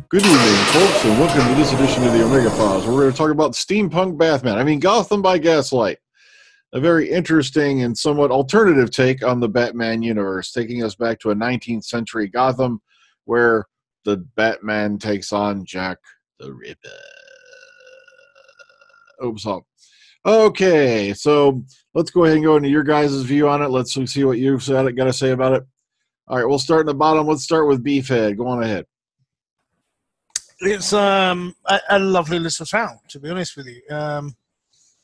Good evening, folks, and welcome to this edition of the Omega Files, where we're going to talk about Steampunk Gotham by Gaslight. A very interesting and somewhat alternative take on the Batman universe, taking us back to a 19th century Gotham where the Batman takes on Jack the Ripper. Oops. Okay, so let's go ahead and go into your guys' view on it. Let's see what you've got to say about it. All right, we'll start in the bottom. Let's start with Beefhead. Go on ahead. It's a lovely little town, to be honest with you,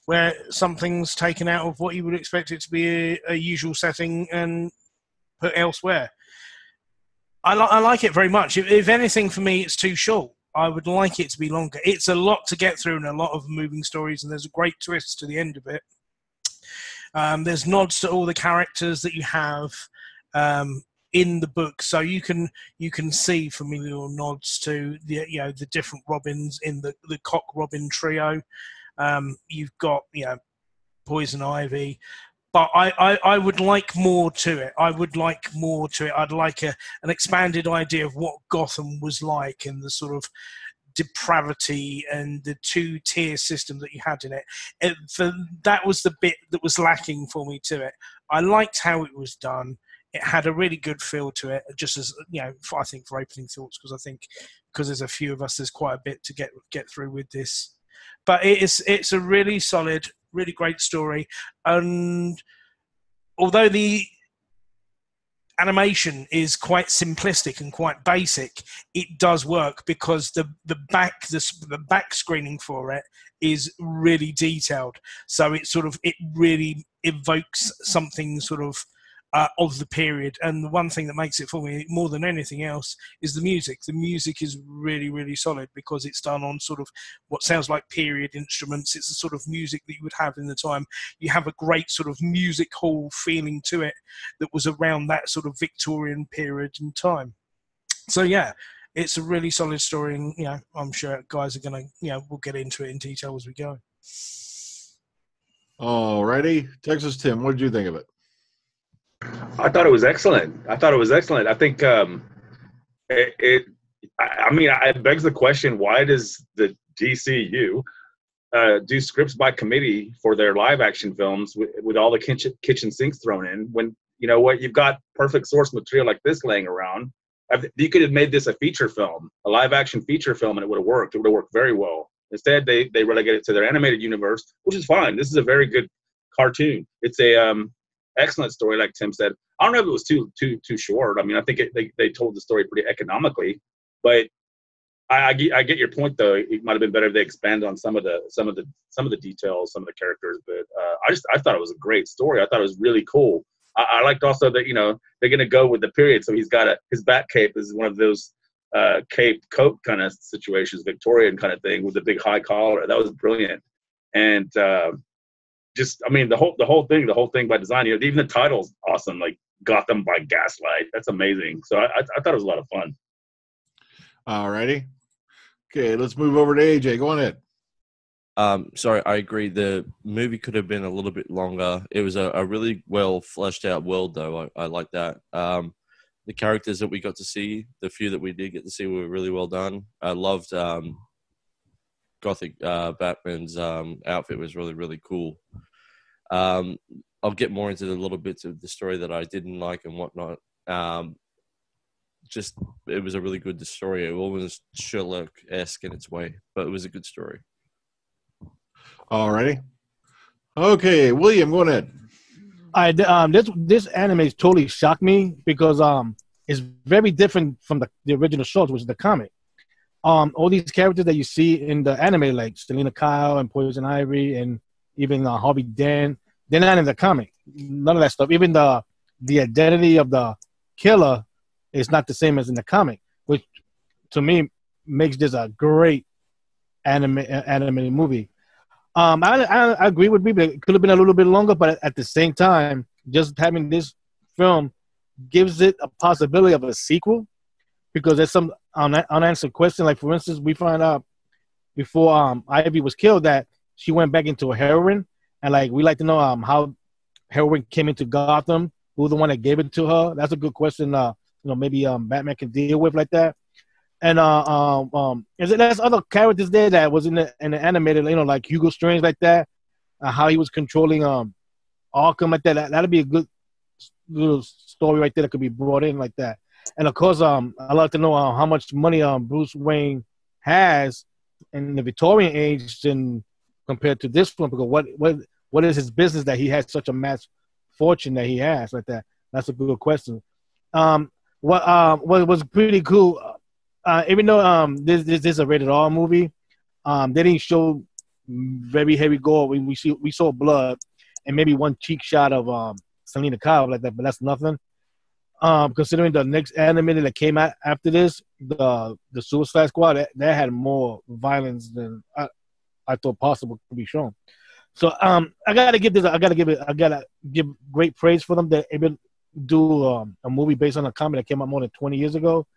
where something's taken out of what you would expect it to be a usual setting and put elsewhere. I like it very much. If anything, for me, it's too short. I would like it to be longer. It's a lot to get through and a lot of moving stories, and there's a great twist to the end of it. There's nods to all the characters that you have in the book, so you can see familial nods to the different Robins in the Cock Robin trio. You've got Poison Ivy, but I would like more to it. I'd like an expanded idea of what Gotham was like and the sort of depravity and the two-tier system that you had in it. That was the bit that was lacking for me to it. I liked how it was done. It had a really good feel to it, just as, I think for opening thoughts, because there's a few of us, there's quite a bit to get through with this. But it's a really solid, really great story. And although the animation is quite simplistic and quite basic, it does work because the back screening for it is really detailed. So it really evokes something of the period. And the one thing that makes it for me more than anything else is the music. The music is really, really solid because it's done on sort of what sounds like period instruments. It's the sort of music that you would have in the time. You have a great sort of music hall feeling to it that was around that sort of Victorian period in time. So yeah, it's a really solid story, and I'm sure guys are gonna we'll get into it in detail as we go. Alrighty, Texas Tim, what did you think of it? I thought it was excellent. I think it begs the question: why does the DCU do scripts by committee for their live action films with all the kitchen sinks thrown in? When you've got perfect source material like this laying around. You could have made this a feature film, a live action feature film, and it would have worked. It would have worked very well. Instead, they relegate it to their animated universe, which is fine. This is a very good cartoon. It's a excellent story, like Tim said. I don't know if it was too short. I mean, I think they told the story pretty economically, but I get your point though. It might have been better if they expanded on some of the details, some of the characters. But I thought it was a great story. I thought it was really cool. I liked also that they're gonna go with the period. So he's got his bat cape is one of those cape coat kind of situations, Victorian kind of thing with the big high collar. That was brilliant. And the whole thing by design, even the title's awesome, like Gotham by Gaslight. That's amazing. So I thought it was a lot of fun. All righty. Okay, let's move over to AJ. Go on ahead. Sorry, I agree. The movie could have been a little bit longer. It was a really well fleshed out world, though. I like that. The characters that we got to see, the few that we did get to see, were really well done. I loved Gothic Batman's outfit was really, really cool. I'll get more into the little bits of the story that I didn't like and whatnot. It was a really good story. It was Sherlock-esque in its way, but it was a good story. Alrighty. Okay, William, go ahead. This anime totally shocked me because it's very different from the original shows, which is the comic. All these characters that you see in the anime, like Selena Kyle and Poison Ivy and even Harvey Dent, they're not in the comic. None of that stuff. Even the identity of the killer is not the same as in the comic, which to me makes this a great animated movie. I agree with me, but it could have been a little bit longer, but at the same time, just having this film gives it a possibility of a sequel because there's some unanswered question. Like, for instance, we find out before Ivy was killed that she went back into a heroin, and we like to know how heroin came into Gotham, who's the one that gave it to her. That's a good question. Maybe Batman can deal with like that. And there's other characters there that was in the animated, like Hugo Strange, like that. How he was controlling Arkham, like that. That'd be a good little story right there that could be brought in like that. And of course, I'd like to know how much money Bruce Wayne has in the Victorian age and compared to this one, because what is his business that he has such a mass fortune that he has like that? That's a good question. What was pretty cool, even though this is a rated R movie, they didn't show very heavy gore. We saw blood and maybe one cheek shot of Selena Kyle like that, but that's nothing. Considering the next animated that came out after this, the Suicide Squad, that had more violence than I thought possible to be shown. So I gotta give great praise for them that able to do a movie based on a comic that came out more than 20 years ago,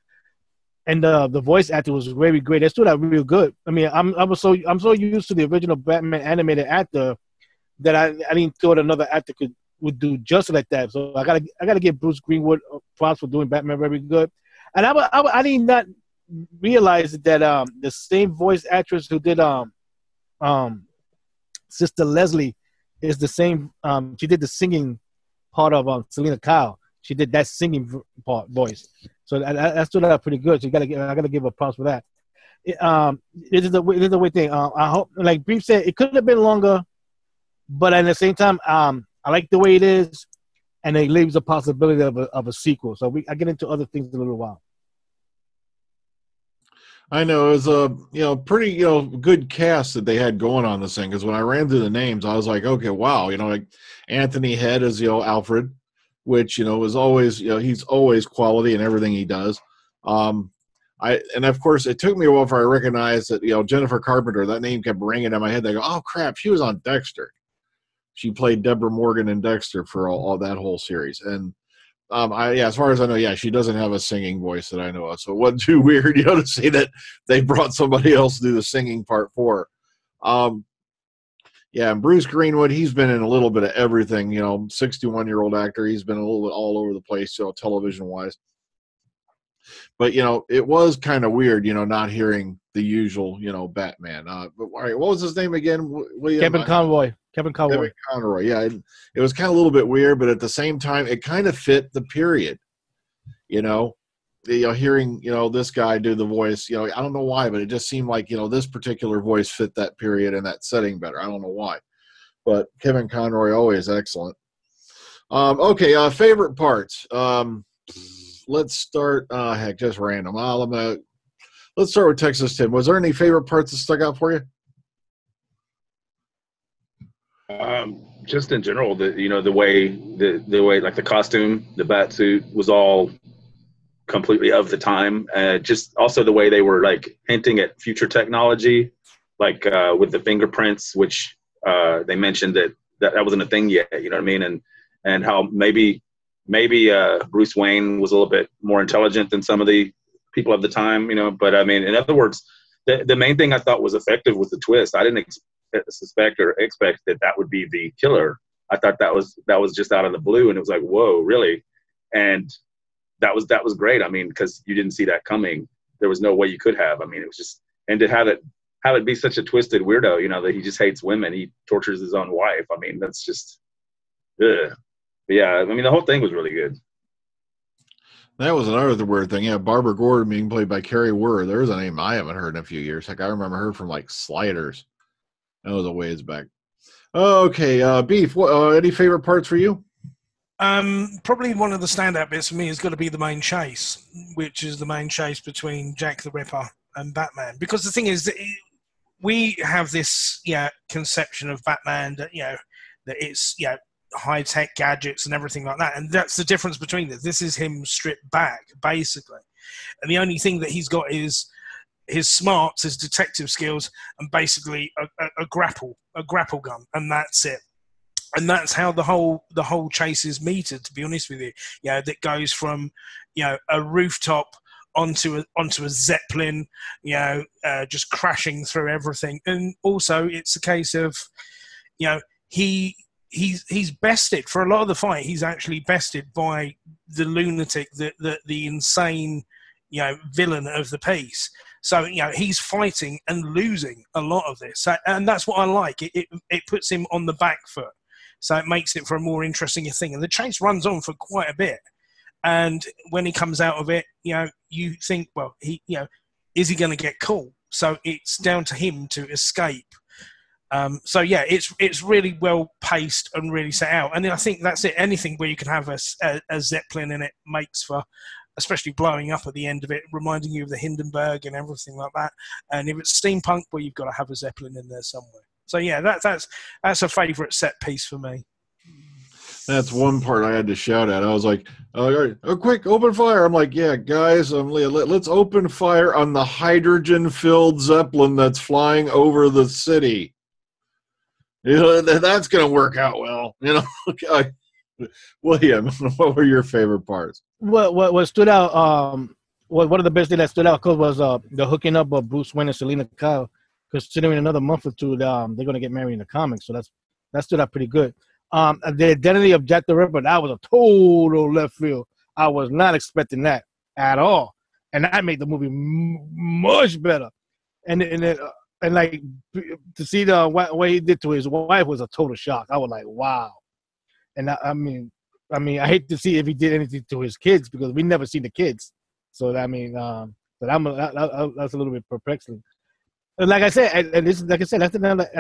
and the voice actor was very great. They stood out real good. I mean, I'm so used to the original Batman animated actor that I didn't thought another actor would do just like that. So I gotta give Bruce Greenwood props for doing Batman very good. And I did not realize that the same voice actress who did Sister Leslie is the same. She did the singing part of Selena Kyle. She did that singing voice. So that stood out pretty good. So I gotta give her props for that. This is the way thing. I hope, like Brief said, it could have been longer, but at the same time, I like the way it is, and it leaves a possibility of a sequel. So I get into other things in a little while. I know it was a pretty good cast that they had going on this thing, because when I ran through the names, I was like, okay, wow, like Anthony Head is Alfred, which is always he's always quality in everything he does. And of course it took me a while before I recognized that Jennifer Carpenter, that name kept ringing in my head. They go, oh crap, she was on Dexter. She played Deborah Morgan in Dexter for all that whole series. And as far as I know, she doesn't have a singing voice that I know of. So it wasn't too weird, to see that they brought somebody else to do the singing part for her. And Bruce Greenwood, he's been in a little bit of everything, 61-year-old actor. He's been a little bit all over the place, television-wise. But, it was kind of weird, not hearing the usual, Batman. But all right, what was his name again? William? Kevin Conroy. Kevin Conroy. Yeah. It was kind of a little bit weird, but at the same time, it kind of fit the period, hearing, this guy do the voice, I don't know why, but it just seemed like, this particular voice fit that period and that setting better. I don't know why, but Kevin Conroy, always excellent. Okay. Favorite parts. Let's start, just random. Let's start with Texas Tim. Was there any favorite parts that stuck out for you? Just in general, the way like the costume, the bat suit was all completely of the time. Just also the way they were like hinting at future technology, like with the fingerprints, which they mentioned that wasn't a thing yet. You know what I mean? And how maybe Bruce Wayne was a little bit more intelligent than some of the people of the time. But I mean, in other words, the main thing I thought was effective was the twist. I didn't suspect or expect that would be the killer. I thought that was just out of the blue, and it was like, whoa, really? And that was great. I mean, because you didn't see that coming. There was no way you could have. I mean, it was just, and to have it be such a twisted weirdo, that he just hates women, he tortures his own wife. I mean, that's just, ugh. But yeah, I mean, the whole thing was really good. That was another weird thing. Yeah, Barbara Gordon being played by Carrie Wurr. There's a name I haven't heard in a few years. Like I remember her from like Sliders. That was a ways back. Okay, Beef. Any favorite parts for you? Probably one of the standout bits for me has got to be the main chase, which is the main chase between Jack the Ripper and Batman. Because the thing is, that we have this conception of Batman that that it's high tech gadgets and everything like that, and that's the difference between this. This is him stripped back, basically, and the only thing that he's got is his smarts, his detective skills, and basically a grapple gun, and that's it. And that's how the whole chase is metered, to be honest with you. That goes from a rooftop onto a Zeppelin, just crashing through everything. And also it's a case of he's bested for a lot of the fight. He's actually bested by the lunatic, the insane villain of the piece. So, he's fighting and losing a lot of this. So, and that's what I like. It puts him on the back foot. So it makes it for a more interesting thing. And the chase runs on for quite a bit. And when he comes out of it, you think, well, is he going to get caught? So it's down to him to escape. So yeah, it's really well paced and really set out. And I think that's it. Anything where you can have a Zeppelin in it makes for, especially blowing up at the end of it, reminding you of the Hindenburg and everything like that. And if it's steampunk, well, you've got to have a Zeppelin in there somewhere. So yeah, that's a favourite set piece for me. That's one part I had to shout at. I was like, oh, quick, open fire. I'm like, yeah, guys, let's open fire on the hydrogen-filled Zeppelin that's flying over the city. That's going to work out well. William, what were your favorite parts? What stood out, one of the best things that stood out was the hooking up of Bruce Wayne and Selina Kyle, considering another month or two, they're going to get married in the comics. So that stood out pretty good. The identity of Jack the Ripper, that was a total left field. I was not expecting that at all. And that made the movie much better. And like, to see what he did to his wife was a total shock. I was like, wow. And I mean, I hate to see if he did anything to his kids because we never seen the kids. So that's a little bit perplexing. And like I said, that's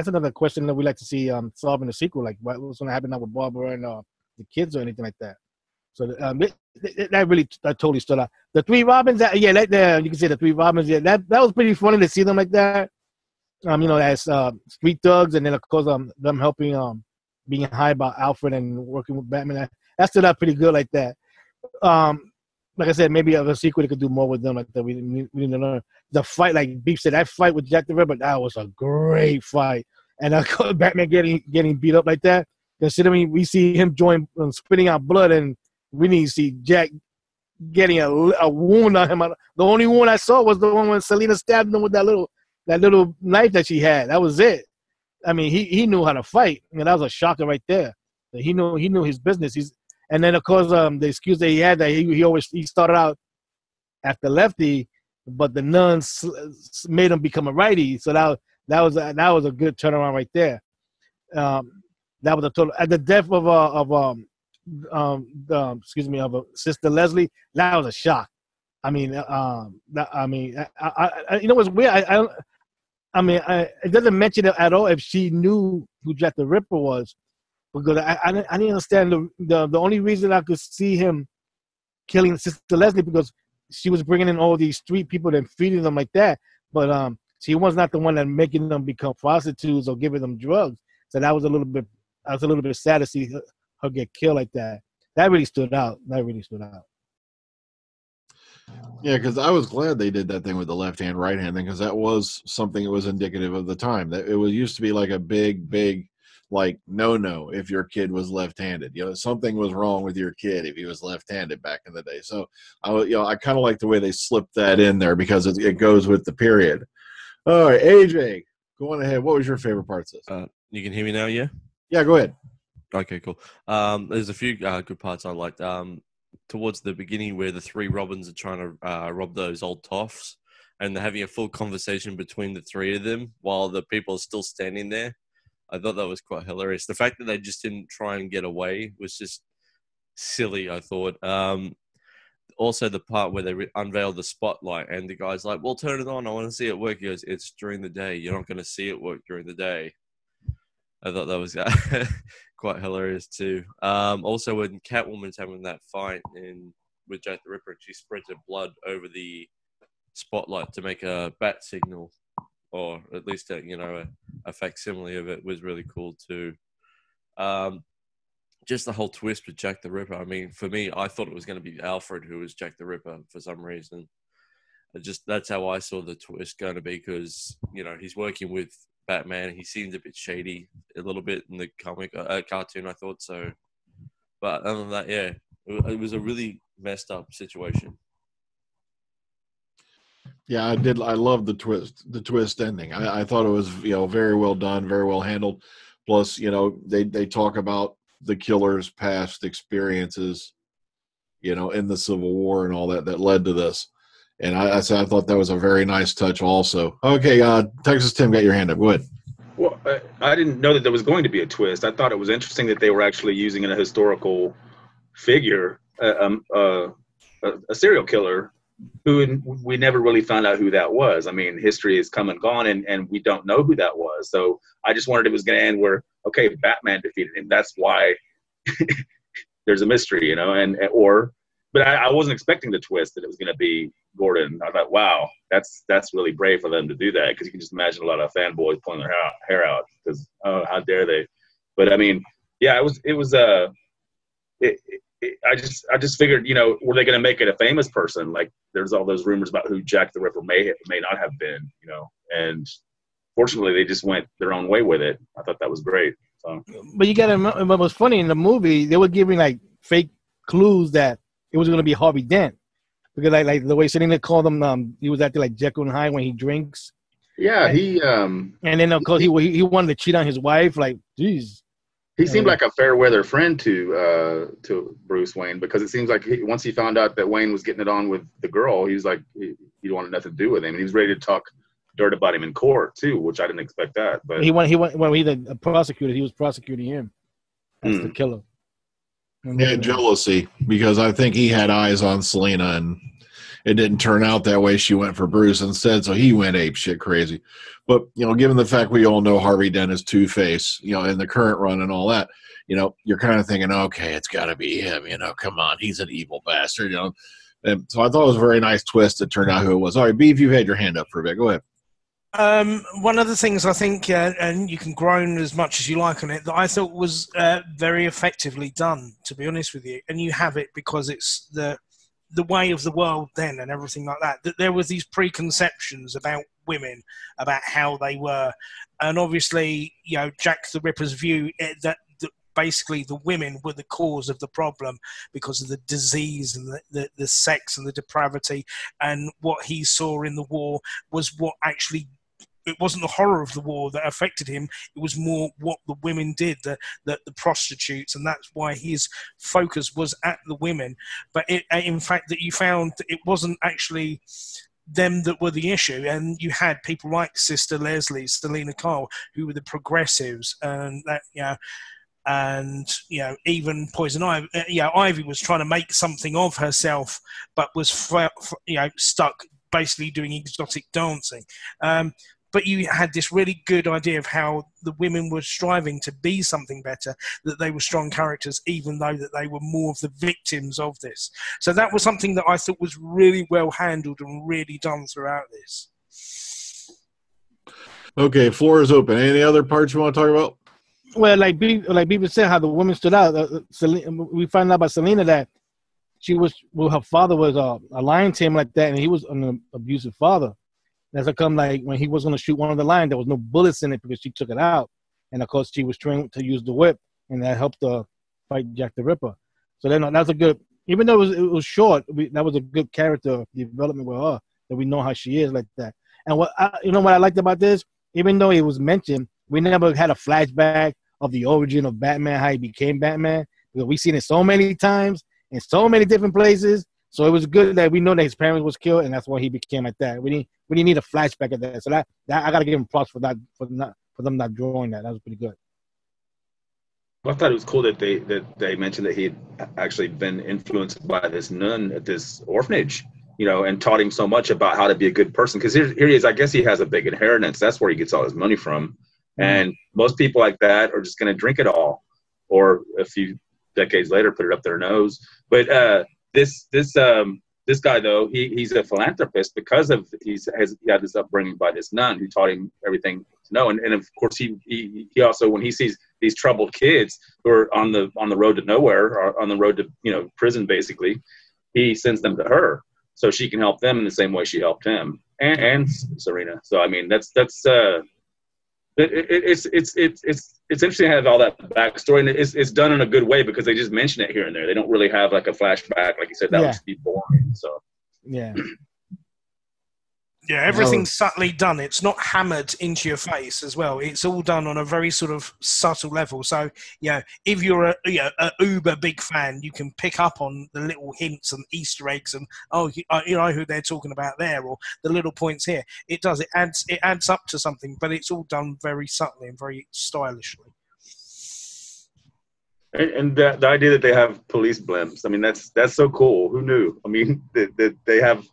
another question that we like to see solved in the sequel. Like, what's going to happen now with Barbara and the kids or anything like that. So that totally stood out. The three Robins, you can say the three Robins. Yeah, that was pretty funny to see them like that. As street thugs, and then of course them helping being hired by Alfred and working with Batman. That stood out pretty good like that. Like I said, maybe a sequel they could do more with them like that. We need to learn. The fight, like Beef said, that fight with Jack the Ripper, that was a great fight. And Batman getting beat up like that. Considering we see him spitting out blood, and we need to see Jack getting a wound on him. The only wound I saw was the one when Selina stabbed him with that little knife that she had. That was it. I mean, he knew how to fight. I mean, that was a shocker right there. He knew his business. And then of course the excuse that he had that he started out at the lefty, but the nuns made him become a righty. So that was a good turnaround right there. That was a total. At the death of Sister Leslie, that was a shock. I mean, you know what's weird? It doesn't mention it at all if she knew who Jack the Ripper was, because I didn't understand the only reason I could see him killing Sister Leslie because she was bringing in all these street people and feeding them like that, but she was not the one that making them become prostitutes or giving them drugs. So I was a little bit sad to see her get killed like that. That really stood out. Yeah, because I was glad they did that thing with the left hand, right hand thing, because that was something that was indicative of the time. That it was used to be like a big like no if your kid was left-handed. Something was wrong with your kid if he was left-handed back in the day. So I kind of like the way they slipped that in there because it goes with the period. All right, AJ, go on ahead. What was your favorite parts of this? You can hear me now, yeah? Yeah, go ahead. Okay, cool. There's a few good parts I liked. Towards the beginning where the three Robins are trying to rob those old toffs, and they're having a full conversation between the three of them while the people are still standing there. I thought that was quite hilarious. The fact that they just didn't try and get away was just silly, I thought. Also, the part where they unveiled the spotlight and the guy's like, well, turn it on. I want to see it work. He goes, it's during the day. You're not going to see it work during the day. I thought that was quite hilarious too. Also, when Catwoman's having that fight with Jack the Ripper, she spreads her blood over the spotlight to make a bat signal, or at least a facsimile of it, was really cool too. Just the whole twist with Jack the Ripper. I mean, for me, I thought it was going to be Alfred who was Jack the Ripper for some reason. That's how I saw the twist going to be, because he's working with Batman. He seems a bit shady a little bit in the cartoon, I thought so. But other than that, yeah, it was a really messed up situation. Yeah, I did. I love the twist ending. I thought it was very well done, very well handled. Plus, they talk about the killer's past experiences, in the Civil War and all that led to this. And I thought that was a very nice touch also. Okay, Texas Tim, got your hand up. Go ahead. Well, I didn't know that there was going to be a twist. I thought it was interesting that they were actually using a historical figure, a serial killer, who we never really found out who that was. I mean, history has come and gone, and we don't know who that was. So I just wondered it was going to end where, okay, Batman defeated him. That's why there's a mystery, but I wasn't expecting the twist that it was going to be Gordon. I thought, wow, that's really brave for them to do that, because you can just imagine a lot of fanboys pulling their hair out because, oh, how dare they? But I mean, yeah, I just figured, were they going to make it a famous person? Like, there's all those rumors about who Jack the Ripper may not have been, and fortunately they just went their own way with it. I thought that was great. So, but you got to remember, what was funny in the movie, they were giving like fake clues that it was going to be Harvey Dent, because like the way Selena called him, he was acting like Jekyll and Hyde when he drinks. Yeah, and then of course he wanted to cheat on his wife. Like, geez. He seemed like a fair weather friend to Bruce Wayne, because it seems like once he found out that Wayne was getting it on with the girl, he was like, he wanted nothing to do with him, and he was ready to talk dirt about him in court too, which I didn't expect that. But he went when he the prosecutor, he was prosecuting him as the killer. Yeah, jealousy, because I think he had eyes on Selena, and it didn't turn out that way. She went for Bruce instead, so he went ape shit crazy. But, given the fact we all know Harvey Dent is Two-Face, in the current run and all that, you're kind of thinking, okay, it's got to be him, come on, he's an evil bastard, And so I thought it was a very nice twist. It turned out who it was. All right, Beef, you've had your hand up for a bit. Go ahead. One of the things I think, and you can groan as much as you like on it, that I thought was very effectively done, to be honest with you, and you have it because it's the way of the world then and everything like that, that there was these preconceptions about women, about how they were, and obviously, Jack the Ripper's view that basically the women were the cause of the problem because of the disease and the sex and the depravity, and what he saw in the war was what actually, it wasn't the horror of the war that affected him, it was more what the women did, the prostitutes, and that's why his focus was at the women. But in fact, that you found that it wasn't actually them that were the issue, and you had people like Sister Leslie, Selena Kyle, who were the progressives, and that, and even Poison Ivy. Ivy was trying to make something of herself, but was stuck basically doing exotic dancing. But you had this really good idea of how the women were striving to be something better, that they were strong characters, even though that they were more of the victims of this. So that was something that I thought was really well handled and really done throughout this. Okay, floor is open. Any other parts you want to talk about? Well, like Beaver said, how the women stood out. We found out about Selena that her father was lying to him like that, and he was an abusive father. That's how come, like, when he was going to shoot one of the lines, there was no bullets in it because she took it out. And, of course, she was trained to use the whip, and that helped her fight Jack the Ripper. So then that's a good, even though it was short, that was a good character development with her, that we know how she is like that. And what I liked about this, even though it was mentioned, we never had a flashback of the origin of Batman, how he became Batman, because we've seen it so many times in so many different places. So it was good that we know that his parents was killed, and that's why he became like that. We didn't need a flashback of that. So that I gotta give him props for that, for them not drawing that. That was pretty good. Well, I thought it was cool that they mentioned that he had actually been influenced by this nun at this orphanage, and taught him so much about how to be a good person. Because here he is. I guess he has a big inheritance. That's where he gets all his money from. Mm-hmm. And most people like that are just going to drink it all, or a few decades later put it up their nose. But this guy, though, he's a philanthropist because of he had this upbringing by this nun who taught him everything to know. And of course he also, when he sees these troubled kids who are on the road to nowhere, or on the road to prison basically, he sends them to her so she can help them in the same way she helped him and Serena. So I mean that's it's interesting to have all that backstory, and it's done in a good way because they just mention it here and there. They don't really have like a flashback, like you said. That would just be boring. So yeah. Yeah, everything's subtly done. It's not hammered into your face as well. It's all done on a very sort of subtle level. So, if you're a uber big fan, you can pick up on the little hints and Easter eggs and you know who they're talking about there, or the little points here. It does. It adds up to something, but it's all done very subtly and very stylishly. And the idea that they have police blimps, I mean, that's so cool. Who knew? I mean, that they have,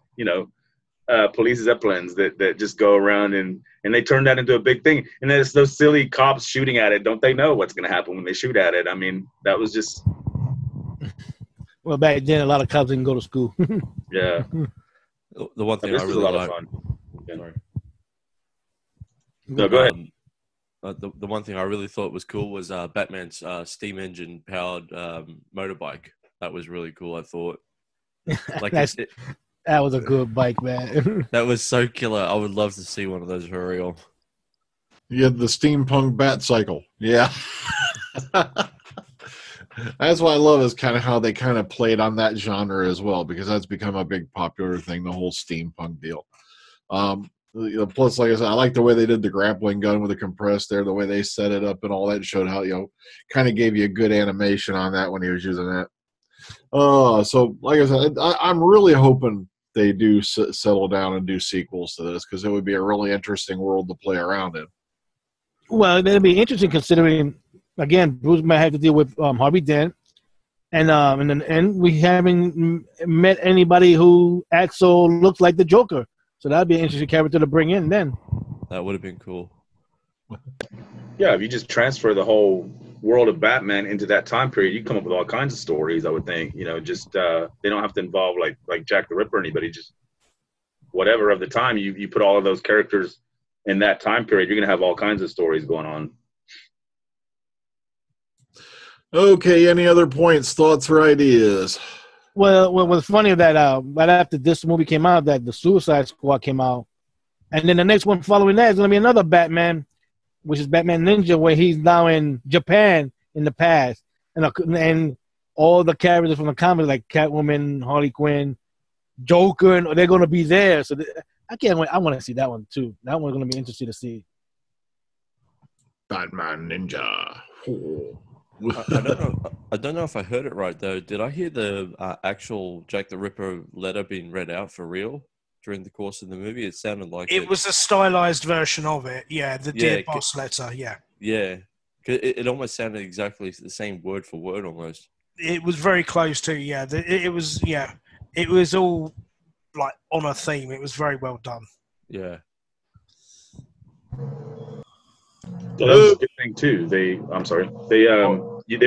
police zeppelins that just go around and they turn that into a big thing. And then it's those silly cops shooting at it. Don't they know what's going to happen when they shoot at it? I mean, that was just. Well, back then, a lot of cops didn't go to school. Yeah. The one thing I really a lot like. of fun. Yeah. Sorry. No, go ahead. The one thing I really thought was cool was Batman's steam engine powered motorbike. That was really cool. I thought, like that was a good bike, man. That was so killer. I would love to see one of those for real. You had the steampunk bat cycle. Yeah. That's what I love is kind of how they kind of played on that genre as well, because that's become a big popular thing, the whole steampunk deal. Plus, like I said, I like the way they did the grappling gun with the compressed there, the way they set it up and all that showed how, kind of gave you a good animation on that when he was using that. So like I said, I'm really hoping they do settle down and do sequels to this, because it would be a really interesting world to play around in. Well, it'd be interesting considering, again, Bruce might have to deal with Harvey Dent, and we haven't met anybody who acts or looks like the Joker. So that'd be an interesting character to bring in then. That would have been cool. Yeah, if you just transfer the whole world of Batman into that time period, you come up with all kinds of stories, I would think. Just they don't have to involve like Jack the Ripper or anybody, just whatever of the time. You put all of those characters in that time period, you're going to have all kinds of stories going on. Okay, any other points, thoughts, or ideas? Well, what was funny that right after this movie came out, that the Suicide Squad came out, and then the next one following that is going to be another Batman, which is Batman Ninja, where he's now in Japan in the past, and all the characters from the comics like Catwoman, Harley Quinn, Joker, and they're going to be there. So I can't wait. I want to see that one too. That one's going to be interesting to see. Batman Ninja. Oh. I don't know if I heard it right though. Did I hear the actual Jack the Ripper letter being read out for real during the course of the movie? It sounded like it was a stylized version of it. Yeah, the Dear Boss letter. Yeah. Yeah, it almost sounded exactly the same word for word almost. It was very close to. Yeah, it was. Yeah, it was all like on a theme. It was very well done. Yeah. So that was a good thing too. They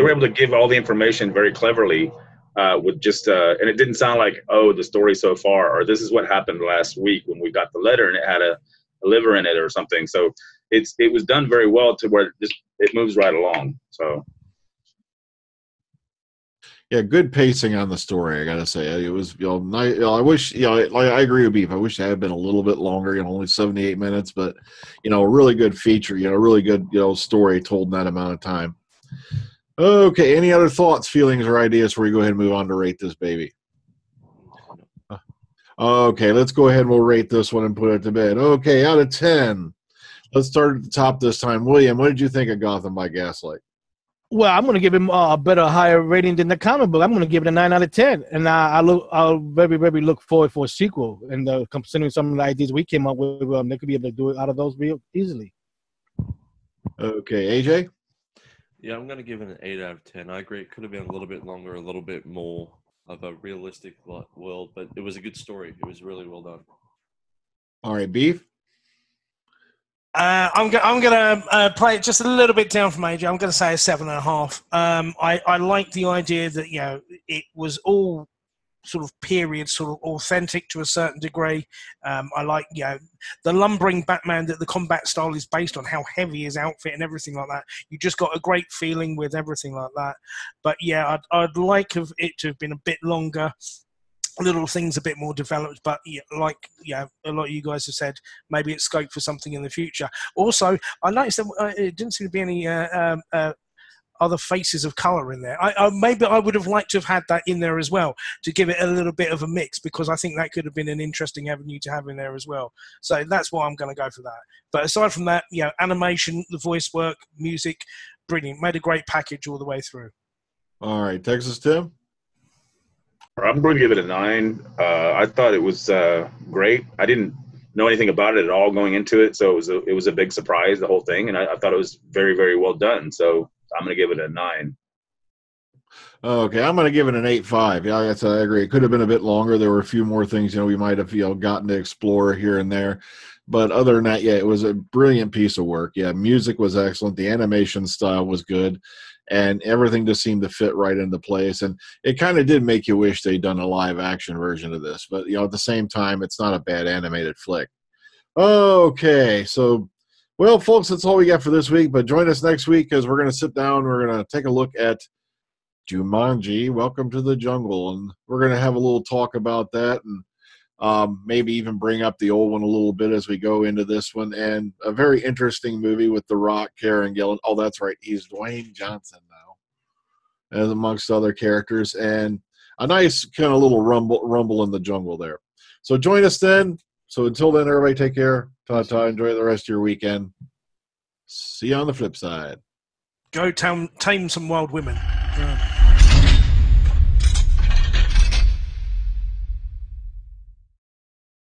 were able to give all the information very cleverly, with just and it didn't sound like, oh, the story so far, or this is what happened last week when we got the letter and it had a liver in it or something. So it was done very well to where it moves right along. So. Yeah, good pacing on the story. I gotta say, it was nice. I wish I agree with Beef. I wish it had been a little bit longer. Only 78 minutes, but a really good feature. Really good story told in that amount of time. Okay, any other thoughts, feelings, or ideas before we go ahead and move on to rate this baby? Okay, let's go ahead and we'll rate this one and put it to bed. Okay, out of 10. Let's start at the top this time. William, what did you think of Gotham by Gaslight? Well, I'm going to give him a higher rating than the comic book. I'm going to give it a 9 out of 10. And I'll very, very look forward for a sequel. And considering some of the ideas we came up with, they could be able to do it out of those real easily. Okay, AJ? Yeah, I'm going to give it an 8 out of 10. I agree. It could have been a little bit longer, a little bit more of a realistic world, but it was a good story. It was really well done. All right, Beef? I'm going to play it just a little bit down from AJ. I'm going to say a 7.5. I like the idea that it was all sort of period, sort of authentic to a certain degree. I like the lumbering Batman, that the combat style is based on how heavy his outfit and everything like that. You just got a great feeling with everything like that. But yeah, I'd like it to have been a bit longer. Little things a bit more developed, but a lot of you guys have said, maybe it's scope for something in the future. Also, I noticed that it didn't seem to be any are the faces of color in there. Maybe I would have liked to have had that in there as well to give it a little bit of a mix, because I think that could have been an interesting avenue to have in there as well. So that's why I'm going to go for that. But aside from that, animation, the voice work, music, brilliant. Made a great package all the way through. All right, Texas Tim? I'm going to give it a 9. I thought it was great. I didn't know anything about it at all going into it, so it was a big surprise, the whole thing, and I thought it was very, very well done. So I'm going to give it a 9. Okay, I'm going to give it an 8.5. Yeah, I agree. It could have been a bit longer. There were a few more things, we might have, gotten to explore here and there. But other than that, it was a brilliant piece of work. Yeah, music was excellent. The animation style was good. And everything just seemed to fit right into place. And it kind of did make you wish they'd done a live action version of this. But, at the same time, it's not a bad animated flick. Okay, so, well, folks, that's all we got for this week. But join us next week because we're going to sit down. We're going to take a look at Jumanji, Welcome to the Jungle. And we're going to have a little talk about that and maybe even bring up the old one a little bit as we go into this one. And a very interesting movie with The Rock, Karen Gillan. Oh, that's right. He's Dwayne Johnson now, as amongst other characters. And a nice kind of little rumble in the jungle there. So join us then. So until then, everybody take care. Ta-ta. Enjoy the rest of your weekend. See you on the flip side. Go tame some wild women. Yeah.